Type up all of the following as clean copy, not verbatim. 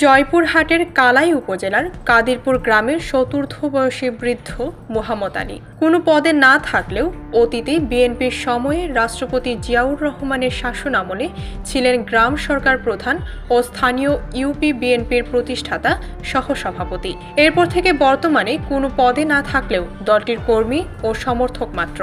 জয়পুরহাটের কালাই উপজেলার কাদিরপুর গ্রামের চতুর্থ বয়সী বৃদ্ধ মোহাম্মদ আলী কোনো পদে না থাকলেও অতীতে বিএনপির সময়ে রাষ্ট্রপতি জিয়াউর রহমানের শাসনামলে ছিলেন গ্রাম সরকার প্রধান ও স্থানীয় ইউপি বিএনপির প্রতিষ্ঠাতা সহসভাপতি। এরপর থেকে বর্তমানে কোনো পদে না থাকলেও দলটির কর্মী ও সমর্থক মাত্র।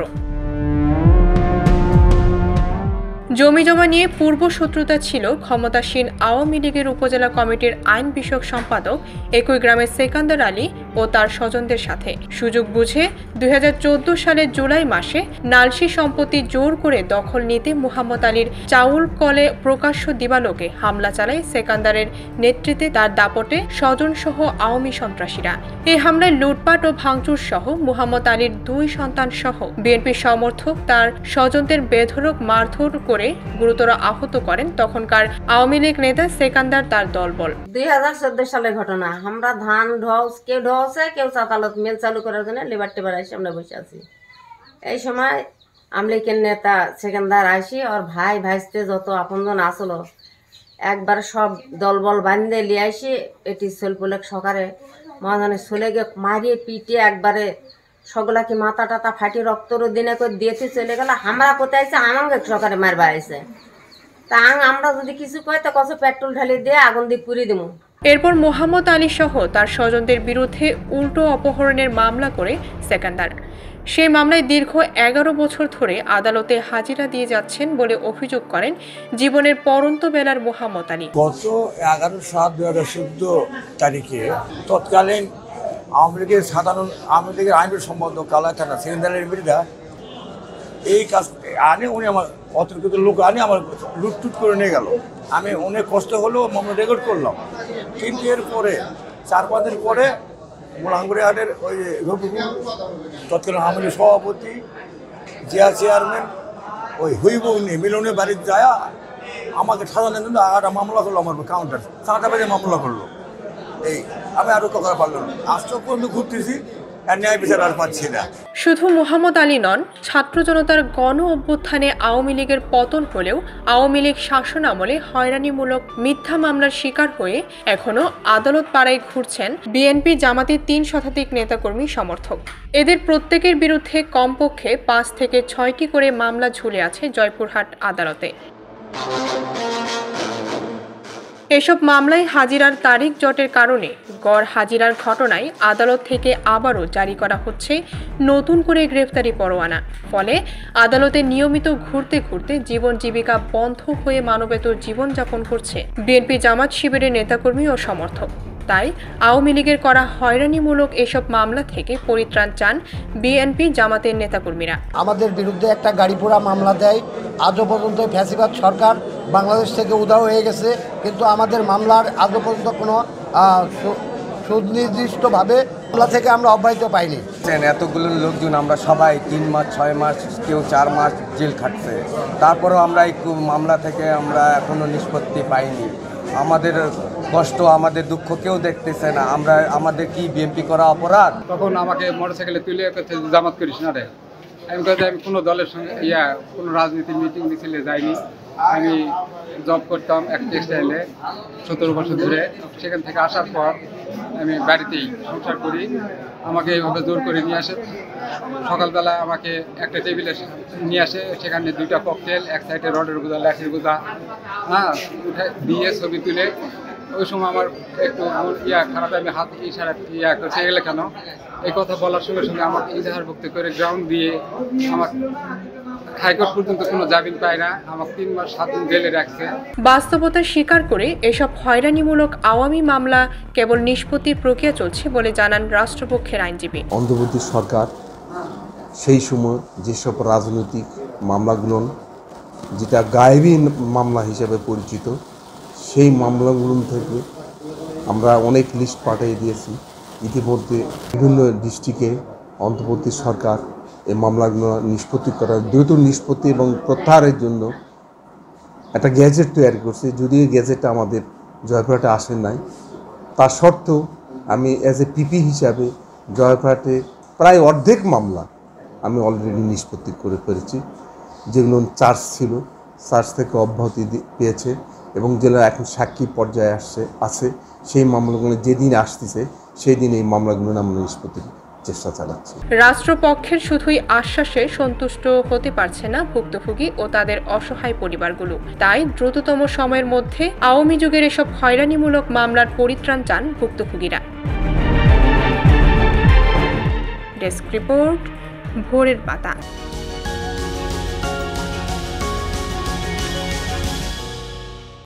জমিজমা নিয়ে পূর্ব শত্রুতা ছিল ক্ষমতাসীন আওয়ামী লীগের উপজেলা কমিটির আইন বিষয়ক সম্পাদক একই গ্রামের সেকান্দার আলী ও তার স্বজনদের সাথে। সুযোগ বুঝে 2014 সালের জুলাই মাসে নালসি সম্পত্তি জোর করে দখল নিতে মোহাম্মদ আলীর চাউল কলে প্রকাশ্য দিবালোকে হামলা চালায় সেকান্দারের নেতৃত্বে তার দাপটে স্বজনসহ আওয়ামী সন্ত্রাসীরা। এই হামলায় লুটপাট ও ভাঙচুর সহ মোহাম্মদ আলীর 2 সন্তান সহ বিএনপির সমর্থক তার স্বজনদের বেধড়ক মারধর করে গুরুতর আহত করেন তখনকার আওয়ামী লীগ নেতা সেকান্দার তার দলবল। 2014 সালের ঘটনা। আমরা ধান কেউ ঢোছে কেউ চাতালত মিল চালু করার জন্য লেবার টেবার এসে আমরা বসে আছি। এই সময় আওয়ামী লীগের নেতা সেকান্দার আসি আর ভাই ভাইস্তে যত আপনজন আসলো একবার সব দলবল বান্ধে লিয়ে আসি এটি সেলপুলেক সকারে মহাজনে চলে গিয়ে মারিয়ে পিটিয়ে একবারে সগলাকে মাথা টাতা ফাটি রক্তর দিনে করে দিয়েতে চলে গেল। আমরা কোথায় আছে আমাকে সকালে মারবা আছে তা আমরা যদি কিছু কই তা কত পেট্রোল ঢালি দিয়ে আগুন দিয়ে পুড়িয়ে দেবো। এরপর মোহাম্মদ আলী সহ তার স্বজনদের বিরুদ্ধে উল্টো অপহরণের মামলা করে সেকান্দার। সেই মামলায় দীর্ঘ 11 বছর ধরে আদালতে হাজিরা দিয়ে যাচ্ছেন বলে অভিযোগ করেন জীবনের পরন্ত বেলার মোহাম্মদ আলী। গত 11/7/2014 তারিখে তৎকালীন আওয়ামী লীগের আইনের সম্পাদক কালাই থানা সেকেন্দারের বিরুদ্ধে এই কাজ আনে উনি আমার অতর্কিত লোক আনে আমার লুটটুট করে নিয়ে গেল। আমি অনেক কষ্ট হলেও মামলা রেকর্ড করলাম, কিন্তু এরপরে 4-5 দিন পরে মোলাঙ্গুড়িহাটের ওই রফিকুল তৎকালীন আওয়ামী লীগ সভাপতি জিয়া চেয়ারম্যান ওই হইব মিলনের বাড়িতে যায় আমাকে সাজানোর জন্য আর মামলা করলো, আমার কাউন্টার 7টা বাজে মামলা করলো। এই আমি আরো কথা পারলাম আজ তো পর্যন্ত ঘুরতেছি আর ন্যায় বিচার আর পাচ্ছি না। শুধু মোহাম্মদ আলী নন, ছাত্র জনতার গণ অভ্যুত্থানে আওয়ামী লীগের পতন হলেও আওয়ামী লীগ শাসন আমলে হয়রানিমূলক মিথ্যা মামলার শিকার হয়ে এখনো আদালত পাড়ায় ঘুরছেন বিএনপি জামাতের 3 শতাধিক নেতাকর্মী সমর্থক। এদের প্রত্যেকের বিরুদ্ধে কমপক্ষে 5 থেকে 6টি করে মামলা ঝুলে আছে জয়পুরহাট আদালতে। এসব মামলায় হাজিরার তারিখ জটের কারণে গড় হাজিরার ঘটনায় আদালত থেকে আবারও জারি করা হচ্ছে নতুন করে গ্রেফতারি পরোয়ানা। ফলে আদালতে নিয়মিত ঘুরতে ঘুরতে জীবন জীবিকা বন্ধ হয়ে মানবেতর জীবনযাপন করছে বিএনপি জামাত শিবিরের নেতাকর্মী ও সমর্থক। তাই আওয়ামী লীগের করা হয়রানিমূলক এসব মামলা থেকে পরিত্রাণ চান বিএনপি জামাতের নেতাকর্মীরা। আমাদের বিরুদ্ধে একটা গাড়ি পোড়া মামলা দেয়। আজও পর্যন্ত ফ্যাসিবাদ সরকার বাংলাদেশ থেকে উধাও হয়ে গেছে, কিন্তু আমাদের মামলার আজও পর্যন্ত কোনো সুনির্দিষ্টভাবে মামলা থেকে আমরা অব্যাহতি পাইনি। এতগুলো লোকজন আমরা সবাই 3 মাস 6 মাস কেউ 4 মাস জেল খাটছে, তারপরেও আমরা এই মামলা থেকে আমরা এখনো নিষ্পত্তি পাইনি। আমাদের কষ্ট আমাদের দুঃখ কেউ দেখতেছে না। আমাদের কি বিএনপি করা অপরাধ? তখন আমাকে মোটরসাইকেলে তুলে জামাত করিস না রে। আমি কোনো দলের সঙ্গে কোনো রাজনীতির মিটিং মিছিলে যাইনি। আমি জব করতাম এক টেক্সটাইলে 17 বছর ধরে। সেখান থেকে আসার পর আমি বাড়িতেই সংসার করি। আমাকে এইভাবে জোর করে নিয়ে আসে। সকালবেলা আমাকে একটা টেবিলে নিয়ে আসে, সেখানে 2টা ককটেল, এক সাইডে রডের বোঝা লাঠির বোঝা উঠে দিয়ে ছবি তুলে। ওই সময় আমার একটু খারাপ, আমি হাত ইশারা করছে এগুলো কেন এই কথা বলার সঙ্গে সঙ্গে আমাকে ইজাহারভুক্ত করে গ্রাউন্ড দিয়ে আমার হাইকোর্ট পর্যন্ত কোনো জামিন পায় না, আমাকে 3 মাস 7 দিন জেলে রাখছে। বাস্তবতা স্বীকার করে এসব হয়রানিমূলক আওয়ামী মামলা কেবল নিষ্পত্তির প্রক্রিয়া চলছে বলে জানান রাষ্ট্রপক্ষের আইনজীবী। অন্তর্বর্তী সরকার সেই সময় যেসব রাজনৈতিক মামলাগুলো যেটা গায়েবী মামলা হিসেবে পরিচিত, সেই মামলাগুলো থেকে আমরা অনেক লিস্ট পাঠিয়ে দিয়েছি। ইতিমধ্যে বিভিন্ন ডিস্ট্রিক্টে অন্তর্বর্তী সরকার এই মামলাগুলো নিষ্পত্তি করার দ্রুত নিষ্পত্তি এবং প্রত্যাহারের জন্য একটা গ্যাজেট তৈরি করছে। যদিও গ্যাজেটটা আমাদের জয়পুরহাটে আসে নাই, তার সত্ত্বেও আমি অ্যাজ এ পিপি হিসাবে জয়পুরহাটে প্রায় অর্ধেক মামলা আমি অলরেডি নিষ্পত্তি করে ফেলেছি। যেগুলো চার্জ ছিল চার্জ থেকে অব্যাহতি পেয়েছে এবং জেলা এখন সাক্ষী পর্যায়ে আছে সেই মামলাগুলো যেদিন আসতেছে সেই দিন এই মামলাগুলো আমরা নিষ্পত্তির চেষ্টা চালাচ্ছি। রাষ্ট্রপক্ষের শুধুই আশ্বাসে সন্তুষ্ট হতে পারছে না ভুক্তভোগী ও তাদের অসহায় পরিবারগুলো। তাই দ্রুততম সময়ের মধ্যে আওয়ামী যুগের এসব হয়রানিমূলক মামলার পরিত্রাণ চান ভুক্তভোগীরা। ডেস্ক রিপোর্ট, ভোরের পাতা।